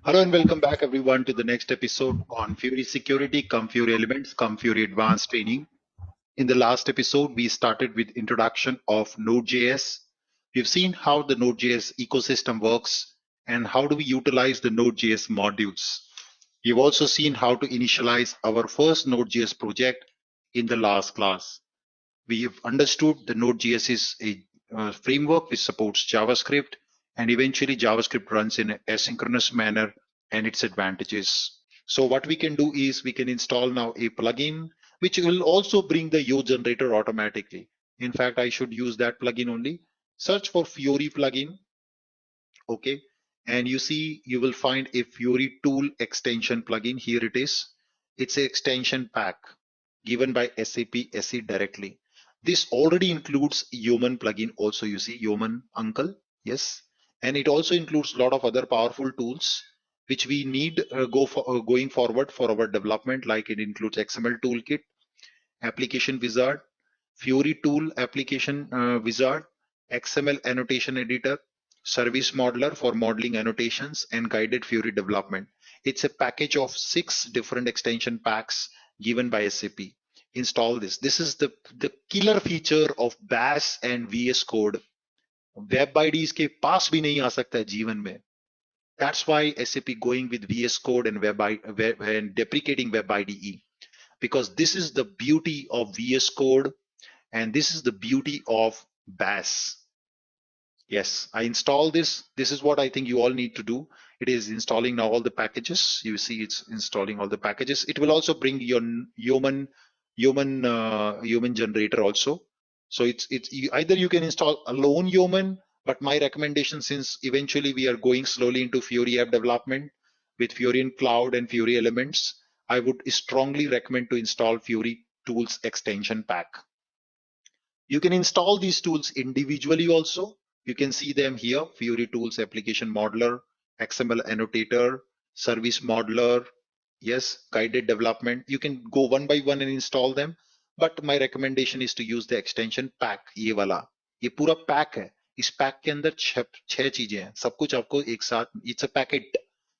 Hello and welcome back everyone to the next episode on Fiori Security, Fiori Elements, Fiori Advanced Training. In the last episode, we started with introduction of Node.js. We've seen how the Node.js ecosystem works and how do we utilize the Node.js modules. We've also seen how to initialize our first Node.js project in the last class. We have understood the Node.js is a framework which supports JavaScript, and eventually JavaScript runs in an asynchronous manner and its advantages. So what we can do is we can install now a plugin which will also bring the Yo generator automatically. In fact, I should use that plugin only. Search for Fiori plugin, okay? And you see, you will find a Fiori tool extension plugin. Here it is. It's an extension pack given by SAP SE directly. This already includes Yeoman plugin also, you see, Yeoman Uncle, yes. And it also includes a lot of other powerful tools which we need going forward for our development, like it includes XML toolkit, application wizard, Fiori tool application wizard, XML annotation editor, service modeler for modeling annotations, and guided Fiori development. It's a package of 6 different extension packs given by SAP. Install this. This is the killer feature of Bash and VS Code. Web IDs के पास भी नहीं आ सकता है जीवन में. That's why SAP going with VS Code and and deprecating Web IDE, because this is the beauty of VS Code and this is the beauty of Bash. Yes, I installed this. This is what I think you all need to do. It is installing now all the packages. You see it's installing all the packages. It will also bring your human generator also. So either you can install alone human, but my recommendation, since eventually we are going slowly into Fiori app development with Fiori in Cloud and Fiori Elements, I would strongly recommend to install Fiori Tools extension pack. You can install these tools individually also. You can see them here: Fiori Tools Application Modeler, XML Annotator, Service Modeler, yes, Guided Development. You can go one by one and install them. But my recommendation is to use the extension pack. ये वाला, ये पूरा pack है. इस pack के अंदर छह चीजें हैं. सब कुछ आपको एक साथ. It's a packet.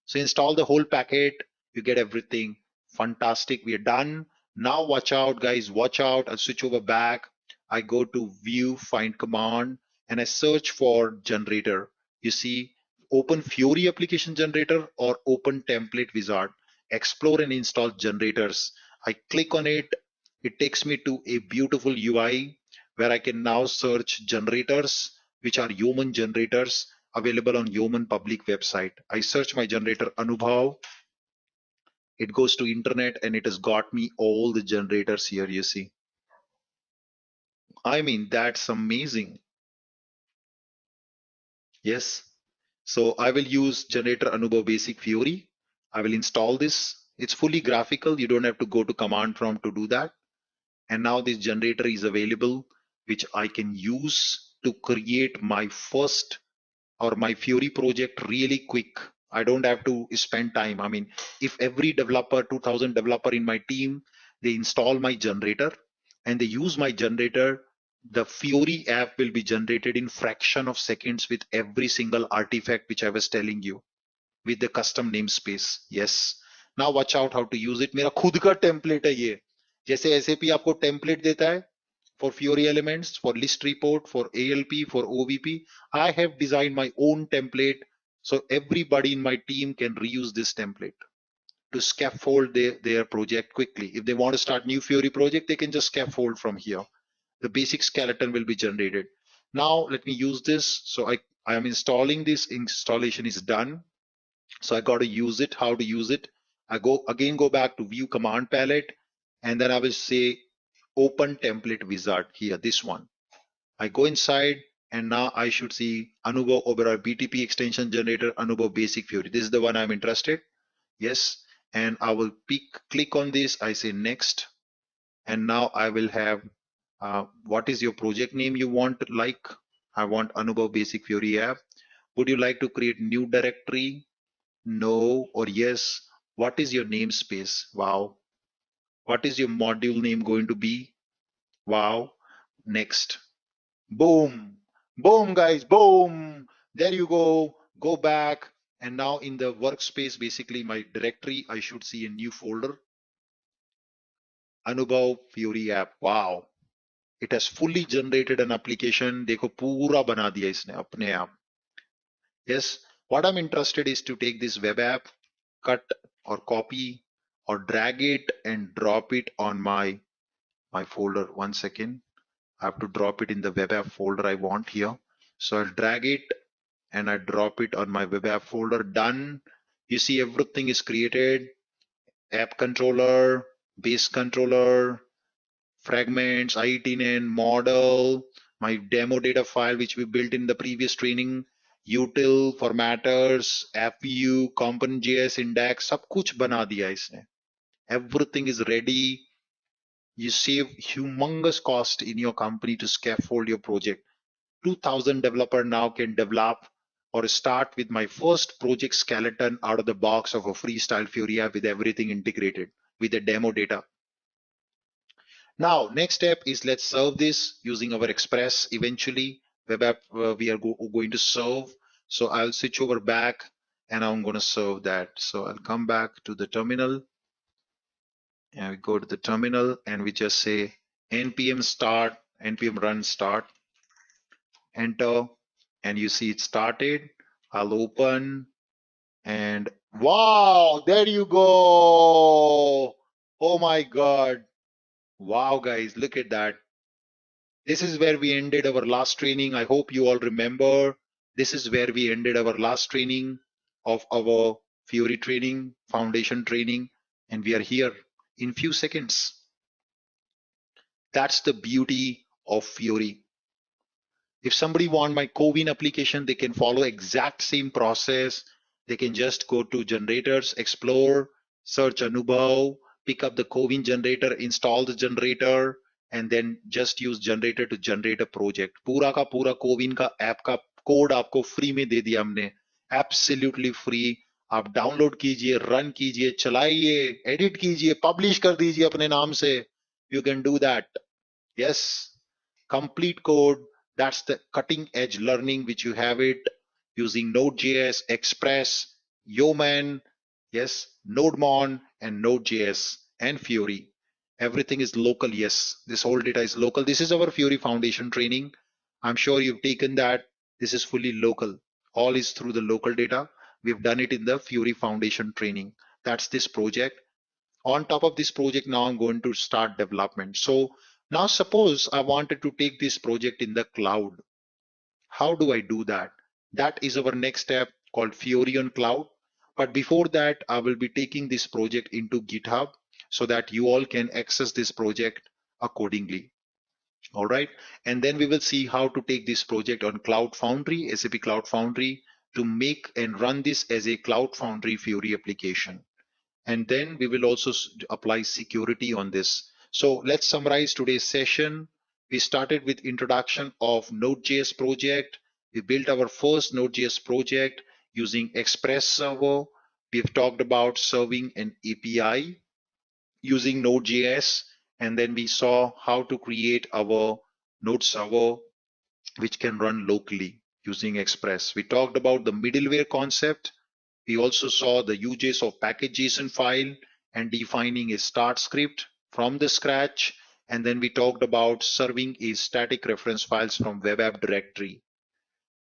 So install the whole packet. You get everything. Fantastic. We are done. Now watch out, guys. Watch out. I'll switch over back. I go to view, find command, and I search for generator. You see, open Fiori application generator or open template wizard. Explore and install generators. I click on it. It takes me to a beautiful UI where I can now search generators, which are human generators available on human public website. I search my generator Anubhav. It goes to internet and it has got me all the generators here, you see. I mean, that's amazing. Yes. So I will use generator Anubhav Basic Fiori. I will install this. It's fully graphical. You don't have to go to command prompt to do that. And now this generator is available, which I can use to create my first or my Fiori project really quick. I don't have to spend time. I mean, if every developer, 2000 developer in my team, they install my generator and they use my generator, the Fiori app will be generated in fraction of seconds with every single artifact which I was telling you, with the custom namespace. Yes. Now watch out how to use it. मेरा खुद का template है ये. जैसे SAP आपको template देता है for Fiori elements, for list report, for ALP, for OVP, I have designed my own template so everybody in my team can reuse this template to scaffold their project quickly. If they want to start new Fiori project, they can just scaffold from here. The basic skeleton will be generated. Now let me use this. So I am installing this. Installation is done. So I got to use it. How to use it? I go back to view command palette, and then I will say open template wizard here, this one. I go inside and now I should see Anubhav Oberoi BTP extension generator, Anubhav basic Fiori. This is the one I'm interested. Yes. And I will click on this. I say next. And now I will have what is your project name you want? Like, I want Anubhav basic Fiori app. Would you like to create new directory? No or yes. What is your namespace? Wow. What is your module name going to be? Wow. Next. Boom. Boom, guys. Boom. There you go. Go back And now in the workspace, basically my directory, I should see a new folder, Anubhav Fiori app. Wow. It has fully generated an application. देखो पूरा बना दिया इसने अपने आप. Yes. What I'm interested is to take this web app, cut or copy or drag it and drop it on my folder. 1 second. I have to drop it in the web app folder I want here. So I'll drag it and I drop it on my web app folder. Done. You see everything is created. App controller, base controller, fragments, IETN, model, my demo data file which we built in the previous training, util, formatters, app view, component.js index, सब कुछ बना दिया इसने. Everything is ready. You save humongous cost in your company to scaffold your project. 2000 developer now can develop or start with my first project skeleton out of the box of a freestyle Fiori app with everything integrated with the demo data. Now, next step is let's serve this using our Express eventually. Web app we are going to serve. So I'll switch over back and I'm going to serve that. So I'll come back to the terminal and we go to the terminal and we just say npm start, npm run start, enter, and you see it started. I'll open and wow, there you go. Oh my God. Wow, guys, look at that. This is where we ended our last training. I hope you all remember. This is where we ended our last training of our Fiori training, foundation training, and we are here in few seconds. That's the beauty of Fiori. If somebody want my CoWin application, they can follow exact same process. They can just go to generators, explore, search Anubhav, pick up the CoWin generator, install the generator, and then just use generator to generate a project. पूरा का पूरा CoWin का app का code आपको free में दे दिया हमने, absolutely free. आप डाउनलोड कीजिए, रन कीजिए, चलाइए, एडिट कीजिए, पब्लिश कर दीजिए अपने नाम से. You can do that. Yes. Complete code. That's the cutting edge learning which you have it using Node.js, Express, Yeoman, yes, NodeMon and Node.js and Fiori. Everything is local. Yes, this whole data is local. This is our Fiori Foundation training. I'm sure you've taken that. This is fully local. All is through the local data. We've done it in the Fiori Foundation training. That's this project. On top of this project, now I'm going to start development. So now suppose I wanted to take this project in the cloud. How do I do that? That is our next step called Fiori on Cloud. But before that, I will be taking this project into GitHub so that you all can access this project accordingly. All right. And then we will see how to take this project on Cloud Foundry, SAP Cloud Foundry, to make and run this as a Cloud Foundry Fiori application. And then we will also apply security on this. So let's summarize today's session. We started with introduction of Node.js project. We built our first Node.js project using Express server. We've talked about serving an API using Node.js. And then we saw how to create our Node server, which can run locally using Express. We talked about the middleware concept. We also saw the uses of package.json file and defining a start script from the scratch. And then we talked about serving a static reference files from web app directory.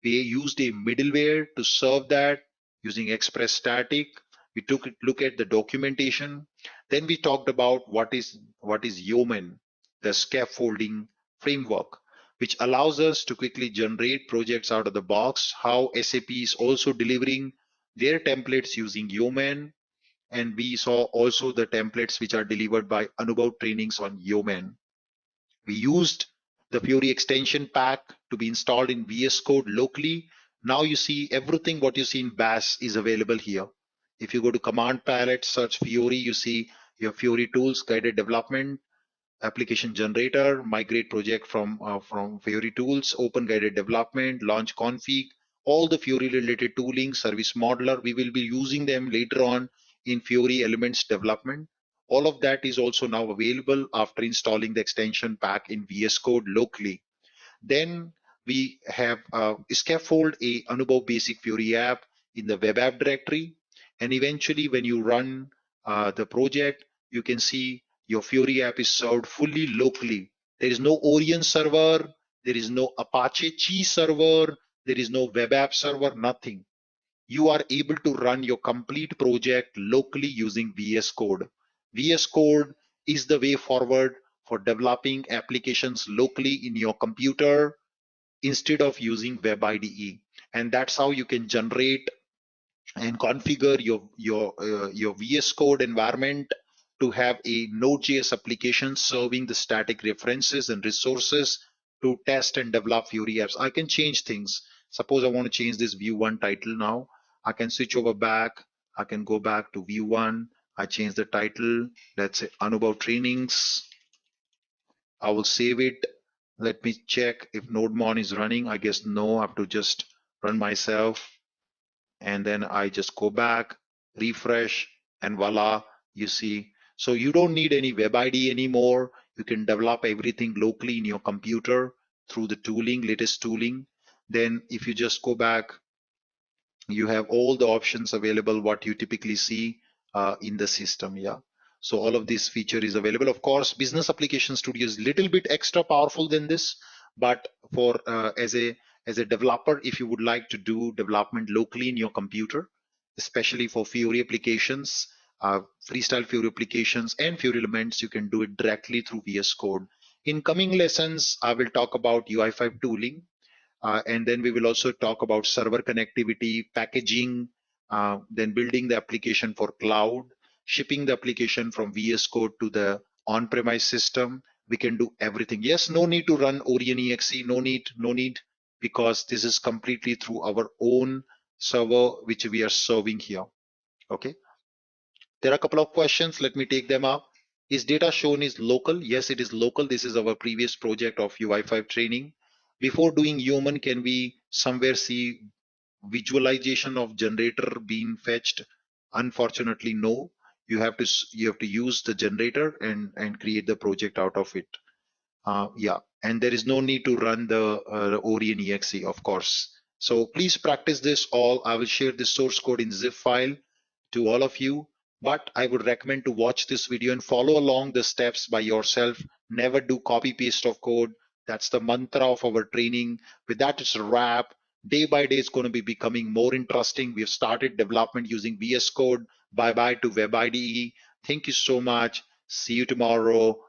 We used a middleware to serve that using Express static. We took a look at the documentation. Then we talked about what is Yeoman, the scaffolding framework, which allows us to quickly generate projects out of the box, how SAP is also delivering their templates using Yeoman. And we saw also the templates which are delivered by Anubhav trainings on Yeoman. We used the Fiori extension pack to be installed in VS Code locally. Now you see everything what you see in Bash is available here. If you go to command palette, search Fiori, you see your Fiori tools, guided development, application generator, migrate project from Fiori tools, open guided development, launch config, all the Fiori related tooling, service modeler. We will be using them later on in Fiori elements development. All of that is also now available after installing the extension pack in VS Code locally. Then we have Scaffold, a Anubhav basic Fiori app. in the web app directory. And eventually when you run the project, you can see your Fiori app is served fully locally. There is no Orion server, there is no Apache Chi server, there is no web app server, nothing. You are able to run your complete project locally using VS Code. VS Code is the way forward for developing applications locally in your computer instead of using Web IDE. And that's how you can generate and configure your VS Code environment to have a Node.js application serving the static references and resources to test and develop Fiori apps. I can change things. Suppose I want to change this view one title now. I can switch over back. I can go back to view one. I change the title. Let's say Anubhav Trainings. I will save it. Let me check if NodeMon is running. I guess no. I have to just run myself, and then I just go back, refresh, and voila, you see. So you don't need any web ID anymore. You can develop everything locally in your computer through the tooling, latest tooling. Then if you just go back, you have all the options available what you typically see in the system. Yeah, so all of this feature is available. Of course, business application studio is little bit extra powerful than this, but for as a developer, if you would like to do development locally in your computer, especially for Fiori applications, freestyle Fiori applications and Fiori elements, you can do it directly through VS Code. In coming lessons, I will talk about UI5 tooling, and then we will also talk about server connectivity, packaging, then building the application for cloud, shipping the application from VS Code to the on-premise system. We can do everything. Yes, no need to run Orion exe, no need, because this is completely through our own server, which we are serving here. Okay. There are a couple of questions. Let me take them up. Is data shown is local? Yes, it is local. This is our previous project of UI5 training. Before doing human, can we somewhere see visualization of generator being fetched? Unfortunately, no. You have to use the generator and create the project out of it. Yeah, and there is no need to run the Orion exe, of course. So please practice this all. I will share the source code in zip file to all of you, but I would recommend to watch this video and follow along the steps by yourself. Never do copy paste of code. That's the mantra of our training. With that, it's a wrap. Day by day, it's going to be becoming more interesting. We've started development using VS Code. Bye bye to Web IDE. Thank you so much. See you tomorrow.